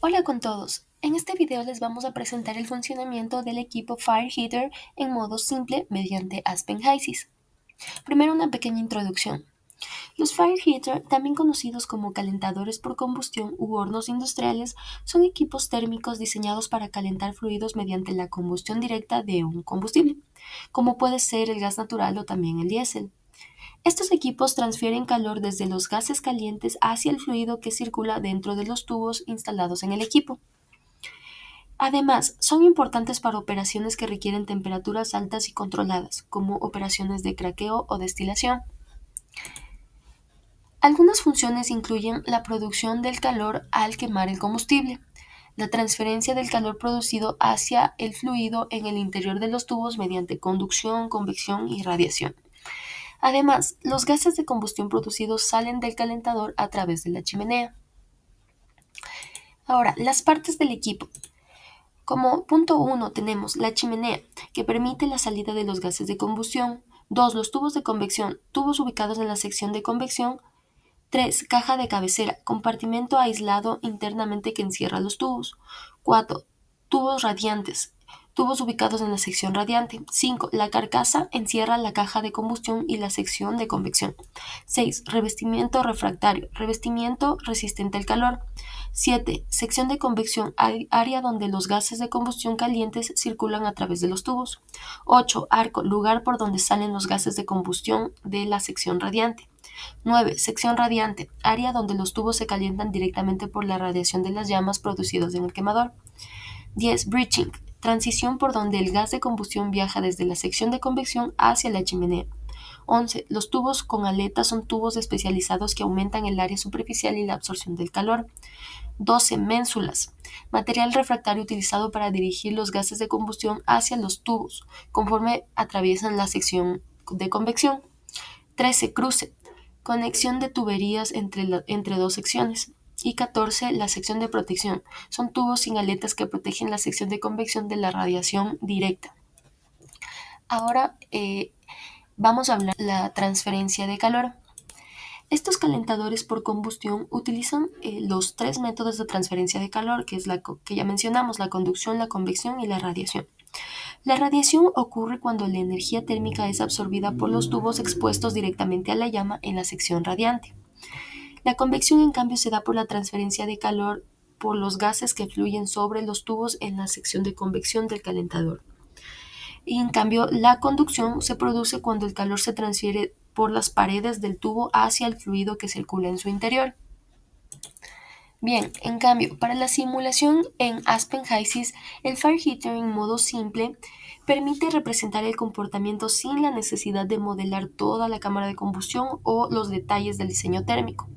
Hola con todos. En este video les vamos a presentar el funcionamiento del equipo Fire Heater en modo simple mediante Aspen HYSYS. Primero una pequeña introducción. Los Fire Heater, también conocidos como calentadores por combustión u hornos industriales, son equipos térmicos diseñados para calentar fluidos mediante la combustión directa de un combustible, como puede ser el gas natural o también el diésel. Estos equipos transfieren calor desde los gases calientes hacia el fluido que circula dentro de los tubos instalados en el equipo. Además, son importantes para operaciones que requieren temperaturas altas y controladas, como operaciones de craqueo o destilación. Algunas funciones incluyen la producción del calor al quemar el combustible, la transferencia del calor producido hacia el fluido en el interior de los tubos mediante conducción, convección y radiación. Además, los gases de combustión producidos salen del calentador a través de la chimenea. Ahora, las partes del equipo. Como punto 1 tenemos la chimenea, que permite la salida de los gases de combustión. 2. Los tubos de convección, tubos ubicados en la sección de convección. 3. Caja de cabecera, compartimento aislado internamente que encierra los tubos. 4. Tubos radiantes, tubos ubicados en la sección radiante. 5. La carcasa encierra la caja de combustión y la sección de convección. 6. Revestimiento refractario, revestimiento resistente al calor. 7. Sección de convección, área donde los gases de combustión calientes circulan a través de los tubos. 8. Arco, lugar por donde salen los gases de combustión de la sección radiante. 9. Sección radiante, área donde los tubos se calientan directamente por la radiación de las llamas producidas en el quemador. 10. Breaching, transición por donde el gas de combustión viaja desde la sección de convección hacia la chimenea. 11. Los tubos con aletas son tubos especializados que aumentan el área superficial y la absorción del calor. 12. Ménsulas, material refractario utilizado para dirigir los gases de combustión hacia los tubos, conforme atraviesan la sección de convección. 13. Cruce, conexión de tuberías entre dos secciones. Y 14. La sección de protección. Son tubos sin aletas que protegen la sección de convección de la radiación directa. Ahora vamos a hablar de la transferencia de calor. Estos calentadores por combustión utilizan los tres métodos de transferencia de calor, que es la que ya mencionamos, la conducción, la convección y la radiación. La radiación ocurre cuando la energía térmica es absorbida por los tubos expuestos directamente a la llama en la sección radiante. La convección, en cambio, se da por la transferencia de calor por los gases que fluyen sobre los tubos en la sección de convección del calentador. Y en cambio, la conducción se produce cuando el calor se transfiere por las paredes del tubo hacia el fluido que circula en su interior. Bien, en cambio, para la simulación en Aspen HYSYS, el Fire Heater en modo simple permite representar el comportamiento sin la necesidad de modelar toda la cámara de combustión o los detalles del diseño térmico,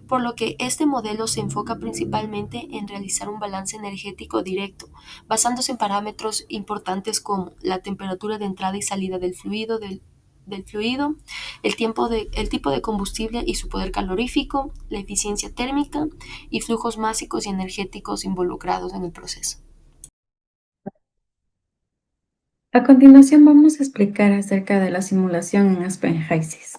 por lo que este modelo se enfoca principalmente en realizar un balance energético directo, basándose en parámetros importantes como la temperatura de entrada y salida del fluido, el tipo de combustible y su poder calorífico, la eficiencia térmica y flujos básicos y energéticos involucrados en el proceso. A continuación vamos a explicar acerca de la simulación en Aspen HYSYS.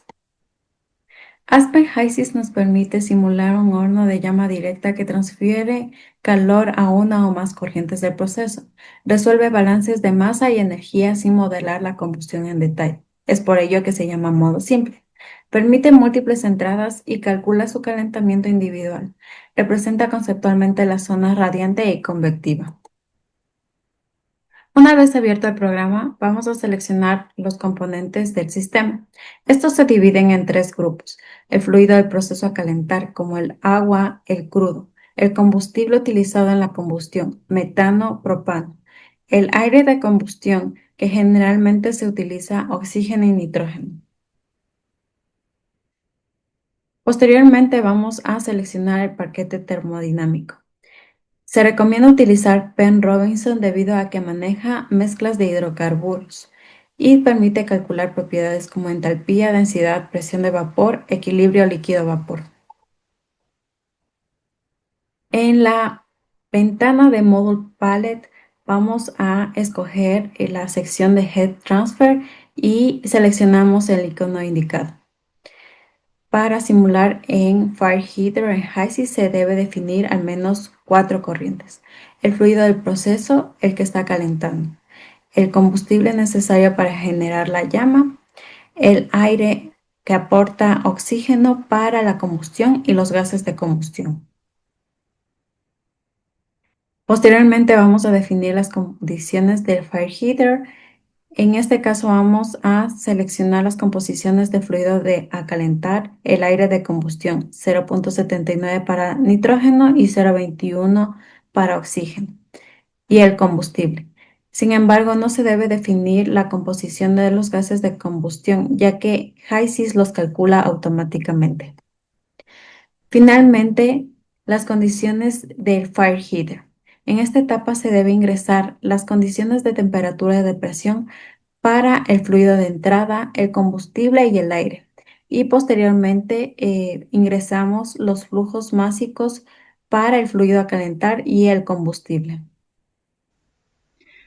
Aspen HYSYS nos permite simular un horno de llama directa que transfiere calor a una o más corrientes del proceso. Resuelve balances de masa y energía sin modelar la combustión en detalle. Es por ello que se llama modo simple. Permite múltiples entradas y calcula su calentamiento individual. Representa conceptualmente la zona radiante y convectiva. Una vez abierto el programa, vamos a seleccionar los componentes del sistema. Estos se dividen en tres grupos: el fluido del proceso a calentar, como el agua, el crudo; el combustible utilizado en la combustión, metano, propano; el aire de combustión, que generalmente se utiliza oxígeno y nitrógeno. Posteriormente vamos a seleccionar el paquete termodinámico. Se recomienda utilizar Penn Robinson debido a que maneja mezclas de hidrocarburos y permite calcular propiedades como entalpía, densidad, presión de vapor, equilibrio líquido-vapor. En la ventana de Module Palette vamos a escoger la sección de Heat Transfer y seleccionamos el icono indicado. Para simular en Fire Heater o en HYSYS se debe definir al menos 4 corrientes: el fluido del proceso, el que está calentando, el combustible necesario para generar la llama, el aire que aporta oxígeno para la combustión y los gases de combustión. Posteriormente vamos a definir las condiciones del Fire Heater. En este caso vamos a seleccionar las composiciones de fluido a calentar, el aire de combustión, 0.79 para nitrógeno y 0.21 para oxígeno, y el combustible. Sin embargo, no se debe definir la composición de los gases de combustión, ya que HYSYS los calcula automáticamente. Finalmente, las condiciones del Fire Heater. En esta etapa se debe ingresar las condiciones de temperatura y de presión para el fluido de entrada, el combustible y el aire. Y posteriormente ingresamos los flujos másicos para el fluido a calentar y el combustible.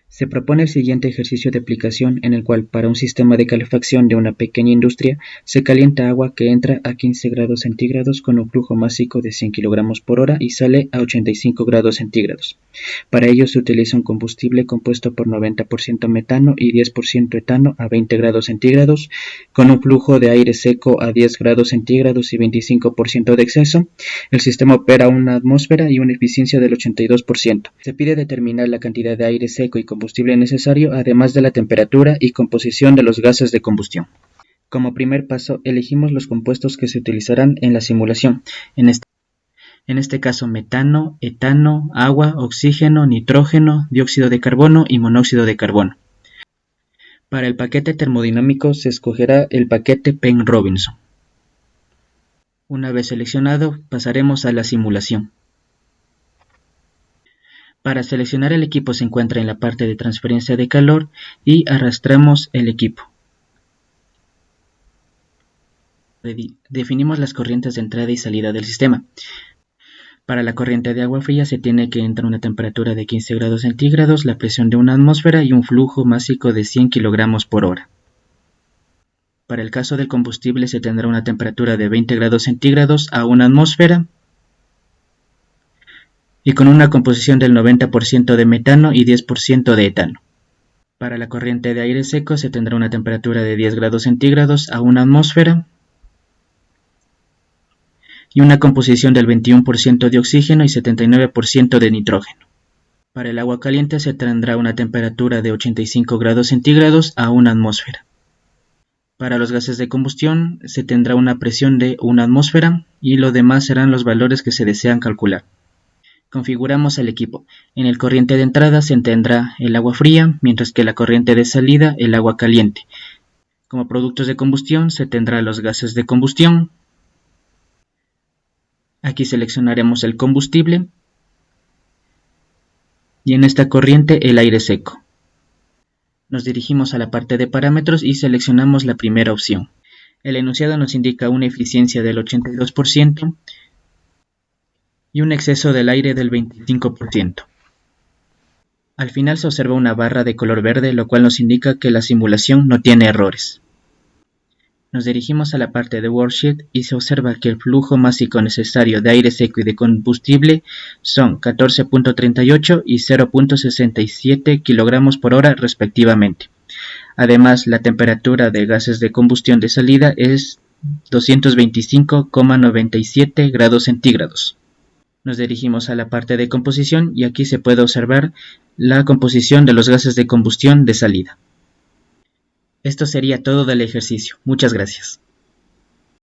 Se propone el siguiente ejercicio de aplicación en el cual para un sistema de calefacción de una pequeña industria se calienta agua que entra a 15 grados centígrados con un flujo másico de 100 kilogramos por hora y sale a 85 grados centígrados. Para ello se utiliza un combustible compuesto por 90% metano y 10% etano a 20 grados centígrados con un flujo de aire seco a 10 grados centígrados y 25% de exceso. El sistema opera a una atmósfera y una eficiencia del 82%. Se pide determinar la cantidad de aire seco y combustible necesario, además de la temperatura y composición de los gases de combustión. Como primer paso, elegimos los compuestos que se utilizarán en la simulación. En este caso, metano, etano, agua, oxígeno, nitrógeno, dióxido de carbono y monóxido de carbono. Para el paquete termodinámico se escogerá el paquete Penn-Robinson. Una vez seleccionado, pasaremos a la simulación. Para seleccionar el equipo se encuentra en la parte de transferencia de calor y arrastramos el equipo. Definimos las corrientes de entrada y salida del sistema. Para la corriente de agua fría se tiene que entrar a una temperatura de 15 grados centígrados, la presión de una atmósfera y un flujo másico de 100 kilogramos por hora. Para el caso del combustible se tendrá una temperatura de 20 grados centígrados a una atmósfera y con una composición del 90% de metano y 10% de etano. Para la corriente de aire seco se tendrá una temperatura de 10 grados centígrados a una atmósfera y una composición del 21% de oxígeno y 79% de nitrógeno. Para el agua caliente se tendrá una temperatura de 85 grados centígrados a una atmósfera. Para los gases de combustión se tendrá una presión de una atmósfera y lo demás serán los valores que se desean calcular. Configuramos el equipo. En el corriente de entrada se tendrá el agua fría, mientras que la corriente de salida el agua caliente. Como productos de combustión se tendrá los gases de combustión. Aquí seleccionaremos el combustible y en esta corriente el aire seco. Nos dirigimos a la parte de parámetros y seleccionamos la primera opción. El enunciado nos indica una eficiencia del 82%. Y un exceso del aire del 25%. Al final se observa una barra de color verde, lo cual nos indica que la simulación no tiene errores. Nos dirigimos a la parte de Worksheet y se observa que el flujo másico necesario de aire seco y de combustible son 14.38 y 0.67 kilogramos por hora respectivamente. Además, la temperatura de gases de combustión de salida es 225,97 grados centígrados. Nos dirigimos a la parte de composición y aquí se puede observar la composición de los gases de combustión de salida. Esto sería todo del ejercicio. Muchas gracias.